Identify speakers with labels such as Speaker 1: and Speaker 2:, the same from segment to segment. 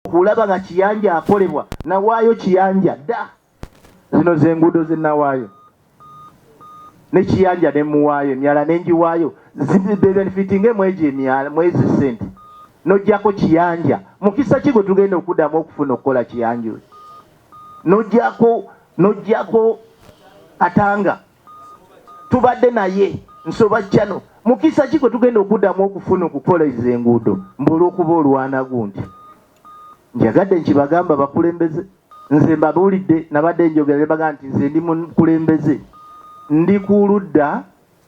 Speaker 1: okulaba nga Kiyanja akolebwa nawaayo Kiyanja dda zino z'enguudo ze nawaayo ne Kiyanja ne muwaayo emyala nenjiwaayo benefitinge mwegi emyala mwezi sente nojjako Kiyanja mukisa kigo tugenda okuddamu okufuna okukola Kiyanja nojjako Katanga tubadde naye Nsoba Channel mukisa kigo tugenda okuddamu okufuna okukola ez'enguudo olw'okuba olwana gundi njagadde nkibagamba bakulembeze nze mbabuulidde nabadde njogera baga nti nze ndi mukulembeze ndi ku ludda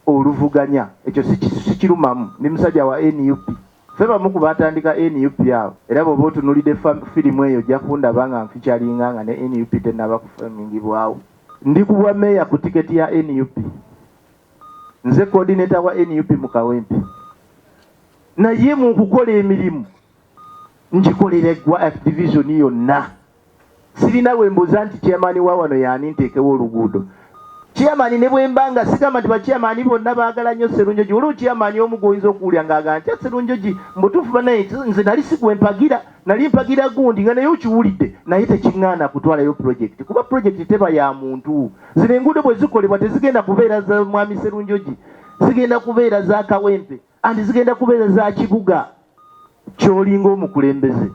Speaker 1: oluvuganya ekyo sikirumamu ndi musajja wa NUP ffe bamu ku batandika NUP awo era bw'oba otunulidde firimu eyo ojja kundaba nga nfikyalinga nga ne NUP tennaba kufamingibwawo ndi ku bwammeeya ku tiketi ya NUP nze coordinator wa NUP mu Kawempe naye mu kukola emirimu ngikolera division yonna sirina wembuuza nti chairman wa wano yaani nteekewo oluguudo chairman ne bwembanga sigamba nti bachairman bonna baagala nnyo Sserunjogi olwo chairman omugu oyinza okuwulira ng'agamba nti Sserunjogi mbutuufu banaye nze nali sigwempagira nali mpagira gundi nga naye okiwulidde naye tekiŋŋaana kutwalayo project kuba project teba ya muntu zino enguudo bwe zikolebwa tezigenda kubeera za mwami Sserunjogi zigenda kubeera za Kawempe andi zigenda kubeera za kibuga ky'olinga omukulembeze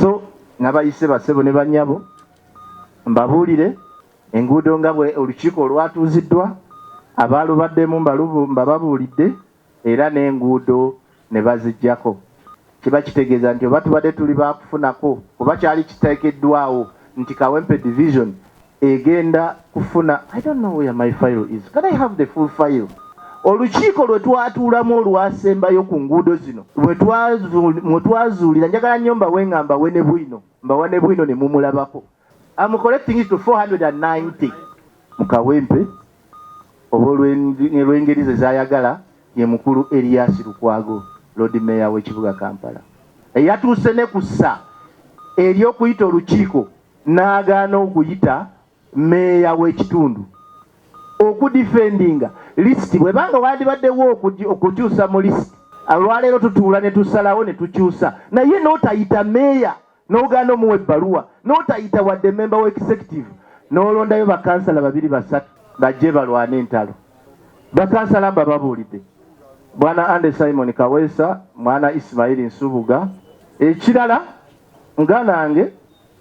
Speaker 1: so nabayise basebo ne bannyabo mbabuulire enguudo nga bwe olukiiko olwatuuziddwa abaalubaddemu mbababuulidde era n'enguudo ne baziggyako kiba kitegeeza nti oba tubadde tuli baakufunako kuba kyali kiteekeddwawo nti Kawempe division egenda kufuna I don't know where my file is. Can I have the full file? Olukiiko lwe twatuulamu olwasembayo ku nguudo zino mwe twazuulira njagala nnyo mbaweŋŋamba we ne bwino mbawa ne bwino ne mumulabako. I'm collecting it to 490 mu Kawempe oba olw'engeri ze zaayagala ye mukulu Elias Lukwago Lord Mayor w'ekibuga Kampala eyatuuse ne kussa eri okuyita olukiiko n'agaana okuyita meeya w'ekitundu okudifendinga lisiti bwebanga wandibaddewo okukyusa mu lisiti olwaleero tutuula ne tusalawo ne tukyusa naye n'otayita meeya n'ogaana omuwa ebbaluwa n'otayita wadde member w'executive n'olondayo bakansala 2-3 bajje balwane entalo bakansala mbababuulidde bwana Ande Simon Kaweesa mwana Ismail Nsubuga ekirala nga nange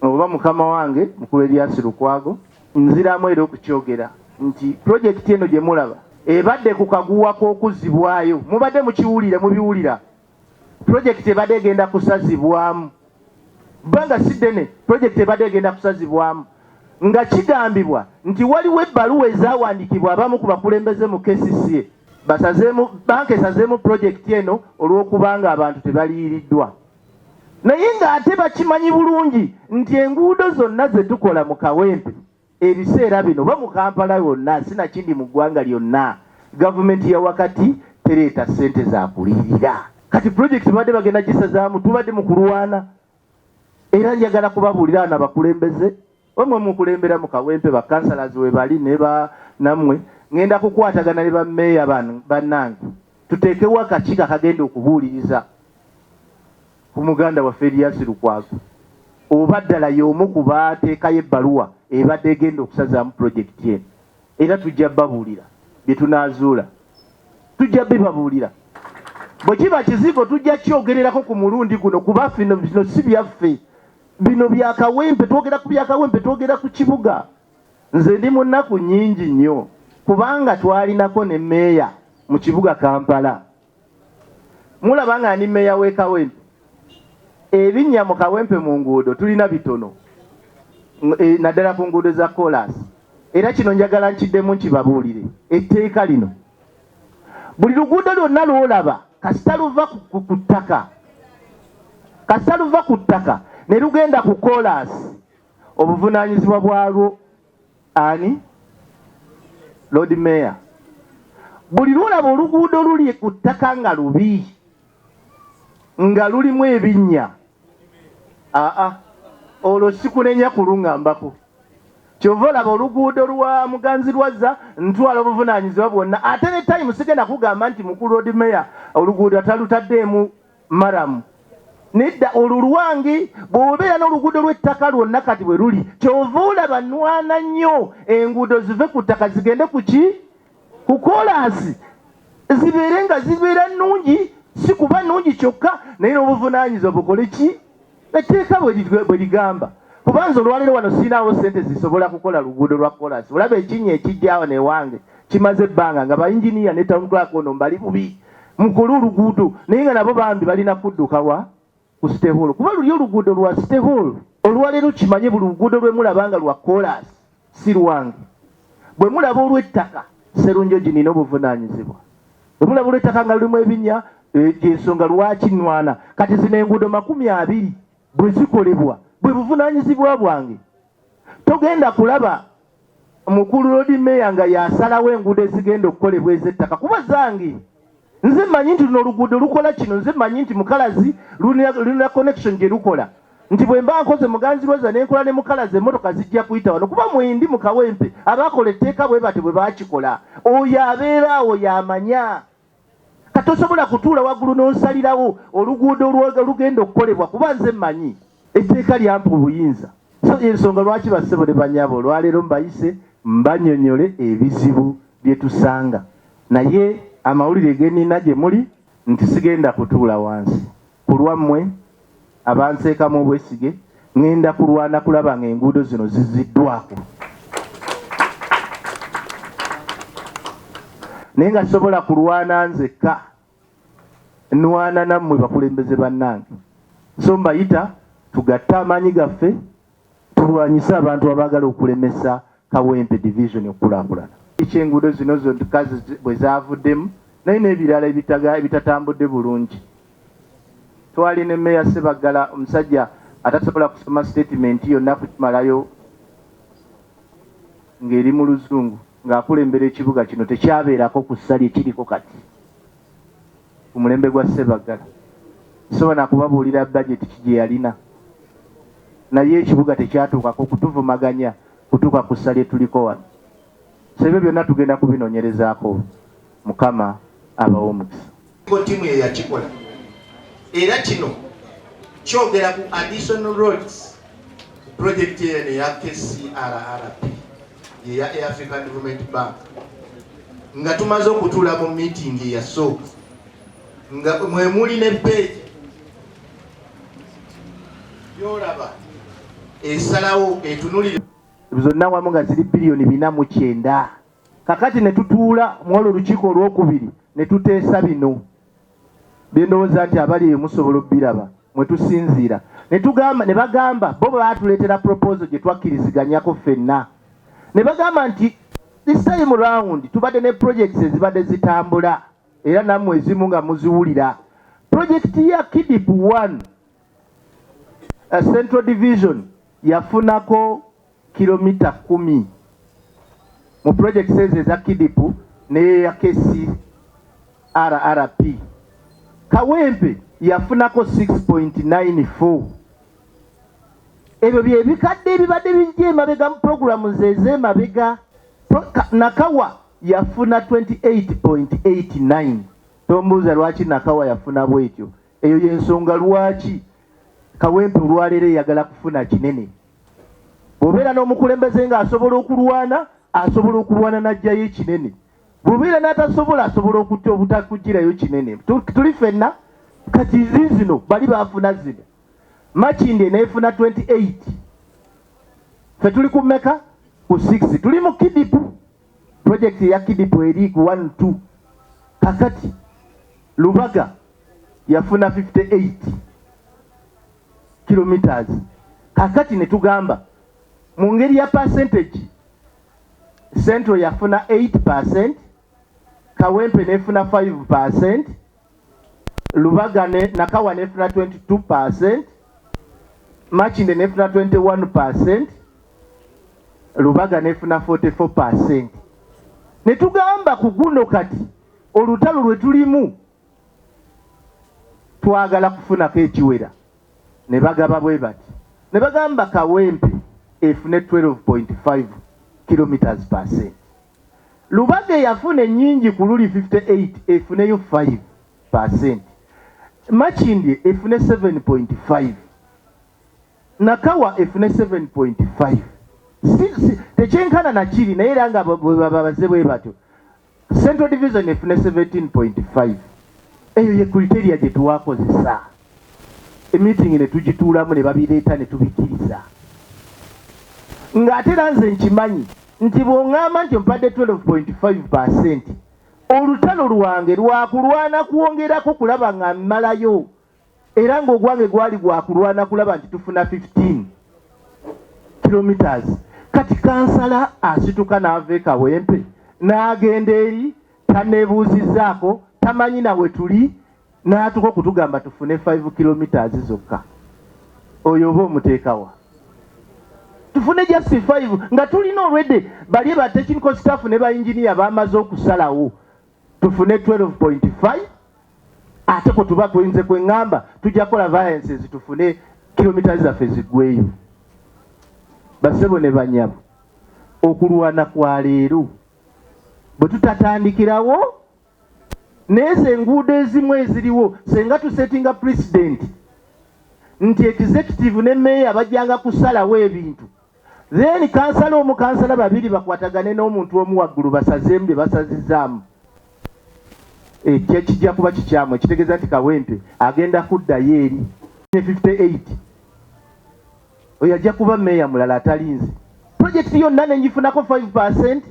Speaker 1: oba mukama wange mukulu Elias Lukwago nziramu era okukyogera nti project eno gye mulaba ebadde ku kaguwa k'okuzibwayo mubadde mubiwulira project ebadde egenda kusazibwamu banga sidene project ebadde egenda kusazibwamu nga kigambibwa nti waliwo ebbaluwa ezaawandikibwa abamu ku bakulembeze mu KCCA banka esazeemu project eno olw'okubanga abantu tebaliiriddwa naye ng'ate bakimanyi bulungi nti enguudo zonna ze tukola mu Kawempe ebiseera bino ba mu Kampala yonna sinakindi mu ggwanga lyonna gavumenti ya wakati tereeta ssente za kulirira kati project badde bagenda gisazaamu tubadde mu kulwana era njagala kubabuulira na bakulembeze omwe mukulembera mu Kawempe bakansalazi we bali ne nammwe ngenda kukwatagana ne bammeeya bannange tuteekewo akakiiko akagenda okubuuliriza ku muganda waffe Elias Lukwago oba ddala y'omu ku baateekayo ebbaluwa ebadde egenda okusazaamu project eno era tujja babuulira bye tunaazuula tujja bibabuulira bwe kiba kizigo tujja kyogererako ku mulundi guno kuba bino si byaffe bino bya Kawempe twogera ku bya Kawempe twogera ku kibuga nze ndi mu nnaku nnyingi nnyo kubanga twalinako ne meeya mu kibuga Kampala mulaba nga ni meeya w'e Kawempe ebinnya mu Kawempe mu nguudo tulina bitono naddala ku nguudo za kolas era kino njagala nkiddemu nkibabuulire etteeka lino buli luguudo lwonna lwolaba kasita luva ku ttaka ne lugenda ku kolas obuvunaanyizibwa bwalwo ani Lord Mayor buli lwolaba oluguudo luli ku ttaka nga lubi nga lulimu ebinnya olwo sikunenya kuluŋŋambako kyova olaba oluguudo lwa muganzi lwazza ntwala obuvunaanyizibwa bwonna ate ne time sigenda kugamba nti mukulu Lord Mayor oluguudo atalutaddeemu maramu nedda olwo lwange bw'obeera n'oluguudo lw'ettaka lwonna kati bwe luli kyova olaba nnwana nnyo enguudo zive ku ttaka zigende ku ki ku koolaasi zibeere nga zibeera nnungi si kuba nnungi kyokka naye n'obuvunaanyizibwa bukole ki etteeka bwe ligamba kubanza olwaleero wano sirinaawo sente zisobola kukola luguudo lwa koolaasi olaba ekinnya ekijjawo newange kimaze ebbanga nga bayinginiya ne town clerk ono mbali bubi mukole oluguudo naye nga nabo bambi balina kudduka wa ku City Hall kuba luli oluguudo lwa City Hall olwaleero kimanye buli luguudo lwe mulaba nga lwa koolaasi si lwange bwe mulaba olw'ettaka Sserunjogi nina obuvunaanyizibwa bwe mulaba olw'ettaka nga lulimu ebinnya ensonga lwaki nnwana kati zino enguudo 20 bwe zikolebwa bwe buvunaanyizibwa bwange togenda kulaba mukulu road mayor nga yasalawo enguudo ezigenda okukolebwa ez'ettaka kuba zange nze mmanyi nti luno oluguudo lukola kino nze mmanyi nti mukalazi lulina connection gye lukola nti bwe mba nkoze muganzirwaza ne nkola ne mukalazi emmotoka zijja kuyita wano kuba mwendi mu Kawempe abaakola etteeka bwe bate bwe baakikola oyo abeera awo yamanya katosobola kutuula waggulu n'osalirawo oluguudo lugenda okukolebwa kuba nze mmanyi etteeka lyampa obuyinza so ensonga lwaki bassebo ne banyabo olwaleero mbayise mbanyonyole ebizibu bye tusanga naye amawulire genina gye muli nti sigenda kutuula wansi ku lwammwe abanseekamu obwesige ŋŋenda kulwana kulaba nga enguudo zino ziziddwako naye nga sobola kulwana nzekka nwana nammwe bakulembeze bannange so mbayita tugatte amaanyi gaffe tulwanyise abantu abaagala okulemesa Kawempe division okukulaakulana ekyenguudo zino zonkazi bwe zaavuddemu naye n'ebirala ebitatambudde bulungi twali ne Meya Ssebaggala omusajja atasobola kusoma statement yonna kukimalayo ng'eri mu luzungu ng'akulembera ekibuga kino tekyabeerako ku ssali ekiriko kati ku mulembe gwa Ssebaggala sobola kubabuulira budget kigye yalina naye ekibuga tekyatuukako kutuvumaganya kutuuka ku ssali etuliko wano so ebyo byonna tugenda kubinoonyerezaako Mukama abawo omukisa
Speaker 2: tiimu ye yakikola era kino kyogera ku additional roads project eno eya KCRRP eya African Development Bank nga tumaze okutuula mu meeting eyasooka nga mwe muli ne page yolaba esalawo etunulira
Speaker 1: zonna wamu nga ziri bilioni 409 kakati ne tutuula mwolo olukiiko olwokubiri ne tuteesa bino byendowooza nti abali eyo musobola obbiraba mwe tusinziira ne bagamba bo baatuleetera proposal gye twakkiriziganyako ffenna ne bagamba nti this time round tubadde ne projects ezibadde zitambula era nammwe ezimu nga muziwulira projekiti ya KIDIP 1 Central Division yafunako kilomita 10 mu projects ezo eza KIDIP neya KCRRP Kawempe yafunako 6.94 ebyo bye bikadde ebibadde bijja emabega mu programu ez'emabega Nakawa yafuna 28.89 tombuuza lwaki Nakawa yafuna bwetyo eyo yensonga lwaki Kawempe olwaleero eyagala kufuna kinene bw'obeera n'omukulembeze nga asobola okulwana n'ajjayo ekinene bw'obeera n'atasobola asobola okutta obutakugirayo kinene tuli ffenna kati zino bali baafuna zino Makindye neefuna 28 ffe tuli ku mmeka ku 6 tuli mu KIDIP project ya KIDIP eri ku 1-2 kakati Lubaga yafuna 58 kilometers kakati ne tugamba mu ngeri ya percentage Central yafuna 8%, Kawempe nefuna 5%, Lubaga Nakawa nefuna 22%, Makindye nefuna 21%, Lubaga nefuna 44%. Netugamba ku guno kati olutalo lwe tulimu twagala kufunako ekiwera ne bagaba bwe bati ne bagamba Kawempe efune 12.5 km/s. Lubaga yafune nyingi ku luli 58 efuneyo 5%. Makindye efune 7.5 Nakawa efune 7.5 tekyenkana nakiri naye era nga babaze bwe batyo. Central Division efune 17.5. Eyo ye criteria gye tuwakozesa. Meeting ne tugituulamu ne babireeta ne tubikiriza. Ng'ate era nze nkimanyi nti bw'oŋŋamba nti mpadde 12.5%, olutalo lwange lwakulwana kwongerako kulaba nga mmalayo, era ng'ogwange gwali gwakulwana kulaba nti tufuna 15 kilometers. Kati kansala asituka n'ava e Kawempe n'agenda eri taneebuuzizzaako, tamanyi nawe tuli, n'atuka okutugamba tufune 5 kilometers zokka. Oyo oba omuteekawa tufune just 5 nga tulina already bali ba technical staff ne ba engineer bamaze okusalawo tufune 12.5. ate ko tuba tuyinze kwengamba tujja kola variances tufune kilometers zaffe ziggweyo. Basebo ne banyabo okulwana kwa leero bwe tutatandikirawo n'ezo enguudo ezimu eziriwo senga tusettinga president nti executive ne meya bajjanga kusalawo ebintu, then kansala omu kansala babiri bakwatagane n'omuntu omu waggulu basazeemu bye basazizaamu, kijja kuba kikyamu. Ekitegeeza nti Kawempe agenda kuddayo eri 58 oyo ajja kuba meya mulala atalinze. Projekiti yonna nengifunako 5%.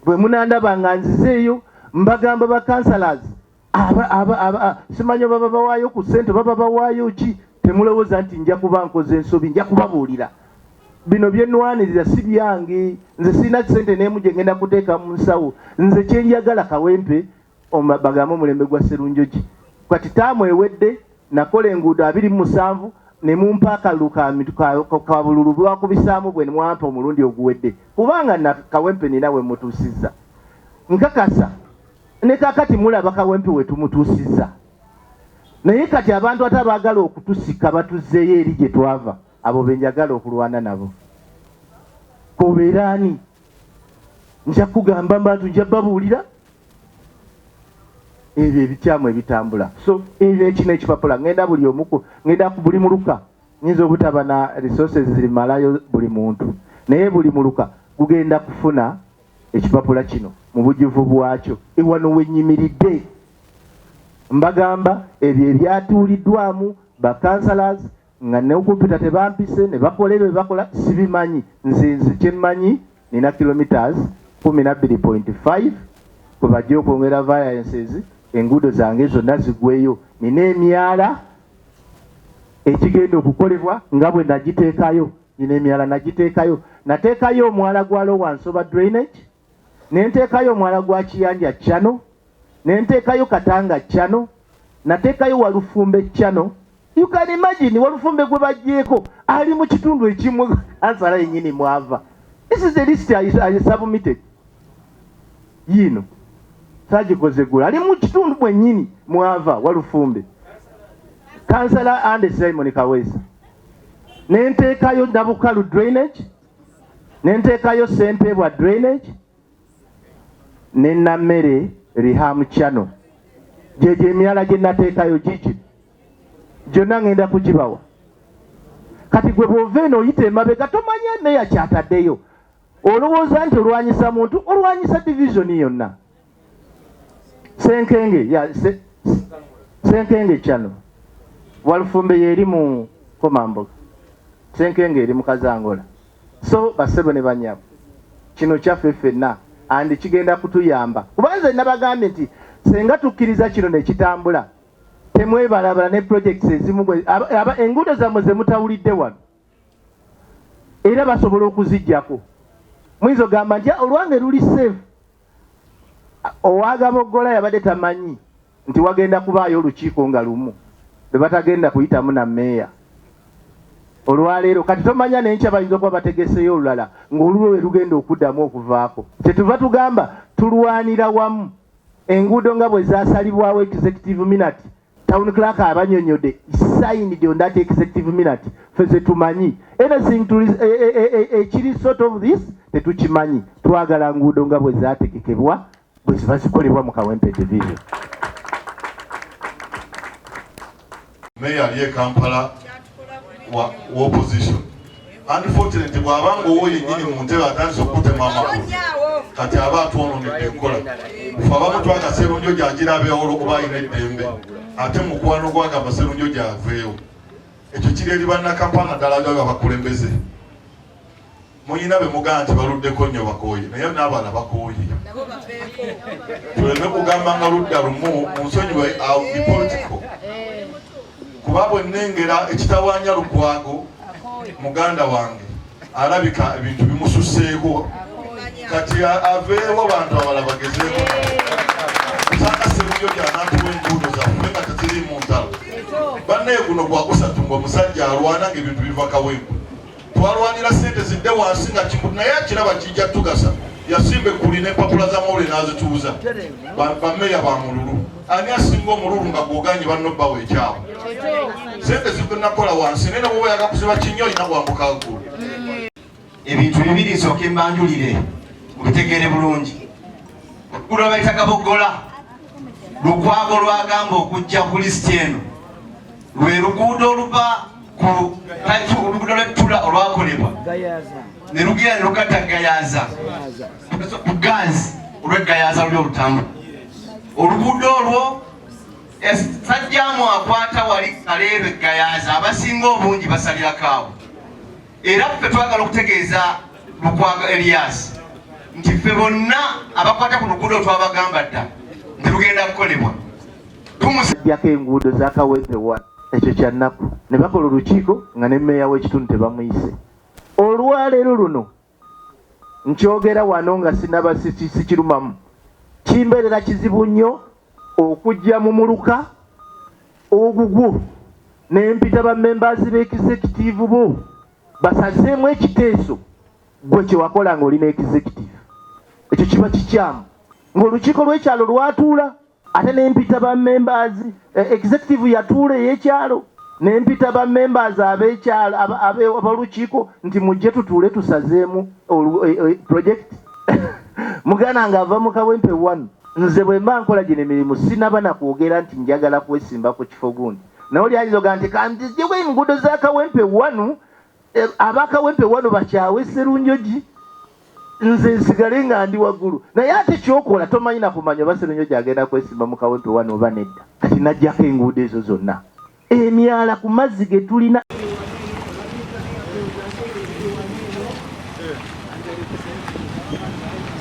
Speaker 1: Bwe munandaba nga nzizeeyo mbagamba ba councillors simanyi baba bawaayo ku ssente baba bawaayo ki, temulowooza nti nja kuba nkoze ensobi, nja kubabuulira bino byenwanirira si byange. Nze sirina ssente n'emu gye ngenda kuteeka mu nsawo. Nze kyenjagala Kawempe bagamba omulembe gwa Sserunjogi kati taamu ewedde nakola enguudo 27 ne mumpa akalulu ka bululu bwakubisaamu bwe mwampa omulundi oguwedde, kubanga na Kawempe nina we mutuusizza. Nkakasa ne kakati mulaba Kawempe we tumutuusizza, naye kati abantu ate abaagala okutusika batuzzeeyo eri gye twava, abo benjagala okulwana nabo. Kobeeraani nja kugamba abantu nja babuulira ebyo ebikyamu ebitambula. So ebyo ekino ekipapula ngenda buli omuku ngenda ku buli muluka nyinza obutaba na resources zirimalayo buli muntu, naye buli muluka gugenda kufuna ekipapula kino mu bujuvu bwakyo ewano wennyimiridde. Mbagamba ebyo ebyatuuliddwamu ba councillors nga ne kompyuta tebampise ne bakola ebyo bakola sibimanyi. Nze kyemmanyi nina kilometers 12.5 kwe bajja okwongera variances. Enguudo zange zonna ziggweyo, nina emyala ekigenda okukolebwa nga bwe nagiteekayo. Nina emyala nagiteekayo, nateekayo omwala gwa Lowansoba drainage, nenteekayo omwala gwa Kiyanja Channel, nenteekayo Katanga Chanel, nateekayo Walufumbe Channel. You can imagine Walufumbe gwe bajjeeko ali mu kitundu ekimu ansala yennyini mwava. This is the list I submitted. Yino sagikoze gula ali mu kitundu bwennyini mwava Walufumbe. Councillor and Simon Kawesa. Nenteekayo Nabukalu drainage, nenteekayo Sempebwa drainage, Nenamere Riham Channel. Jeje emyala gye nateekayo gigi gyonna ngenda kugibawa. Kati gwe bw'ova eno oyita emabega tomanya meya kyataddeyo, olowooza nti olwanyisa muntu, olwanyisa division yonna. Senkenge Channel Walufumbe yeri mu Komamboga, Senkenge eri mu Kazangola. So basebo ne banyabo kino kyaffe ffenna andi kigenda kutuyamba, kubanze nabagambye nti senga tukkiriza kino ne kitambula temwebalabala ne projects ezimu enguudo zammwe ze mutawulidde wano era basobola okuziggyako. Muyinza ogamba nti olwange luli safe. Owagaboggola yabadde tamanyi nti wagenda kubaayo olukiiko nga lumu lwe batagenda kuyitamu na meeya. Olwaleero kati tomanya n'enkya bayinza okuba bategeseyo olulala ng'olulwo lwe lugenda okuddamu okuvaako. Kyetuva tugamba tulwanira wamu. Enguudo nga bwe zaasalibwawo executive minute, town clerk abanyonyodde signed on that executive minute, feze tumanyi anything ekiri sort of this tetukimanyi. Twagala nguudo nga bwe zaategekebwa bwe ziba zikolebwa mu Kawempe division.
Speaker 3: Mayor ye Kampala wa opposition. Unfortunately, bw'abanga ow'oyo yennyini mu ntebe atandise okutema amakulu kati aba atwononedde enkola. Ffe abamu twaka Sserunjogi agirabeewo olw'okuba alina eddembe ate mukwano gwagamba Sserunjogi aveewo. Ekyo kiri eri bannakampala naddala nga bakulembeze. Muyina be mugamba nti baluddeko nnyo bakooye naye n'abaana bakooye. Tuleme kugamba nga ludda lumu mu nsonyiwe ni political. Kuba bwe nnengera ekitawaanya Lukwago muganda wange alabika ebintu bimususseeko kati aveewo abantu abala bagezeeko. Nsanga Sserunjogi anaatuwa enguudo zaffe nga teziri mu ntalo. Bannaye guno gwakusatu ng'omusajja alwana ng'ebintu biva Kawempe. Twalwanira ssente zidde wansi nga kimu naye akiraba kijja tugasa. Yasimba ekkuli n'empapula z'amawulire n'azituuza. Bammeeya ba mululu. Ani asinga omululu nga gwoganye banno bbawo ekyawo. Ssente zikunakola wansi naye nabwo oyaga kusiba kinnya olina kwambuka waggulu.
Speaker 2: Ebintu bibiri nsooke mbanjulire mubitegeere bulungi. Olwo bayita Kabogola. Lukwago lwagamba okujja ku lisiti eno. Lwe luguudo oluva ku oluguudo lw'ettula olwakolebwa. Ne lugira ne lugatta Gayaza. Ku Ganzi olw'Egayaza luli olutambula. Oluguudo olwo sajjaamu akwata wali Kaleebe Gayaza abasinga obungi basalirako awo. Era ffe twagala okutegeeza Lukwago Elias nti ffe bonna abakwata ku luguudo twabagamba dda nti lugenda kukolebwa.
Speaker 1: Tumusajjako enguudo za Kawempe 1 ekyo kya nnaku ne bakola olukiiko nga ne mmeeya w'ekitundu tebamuyise. Olwaleero luno nkyogera wano nga sinaba sikirumamu. Kimbeerera kizibu nnyo okujja mu muluka ogugwo n'empita ba members b'executive bo basazeemu ekiteeso gwe kye wakola ng'olina executive. Ekyo kiba kikyamu ng'olukiiko lw'ekyalo lwatuula ate n'empita ba members executive yatuula ey'ekyalo n'empita ba members ab'ekyalo ab'olukiiko nti mujje tutuule tusazeemu project. Mugana ng'ava mu Kawempe 1 nze bwe mba nkola gino emirimu sinaba na kwogera nti njagala kwesimba ku kifo gundi. Naye oli ayinza nti kanzijjeko enguudo za Kawempe 1 aba Kawempe 1 bakyawe Sserunjogi nze nsigale nga ndi waggulu. Naye ate kyokola tomanyi na kumanya oba Sserunjogi agenda kwesimba mu Kawempe 1 oba nedda. Kati najjako enguudo ezo zonna. Emyala ku mazzi ge tulina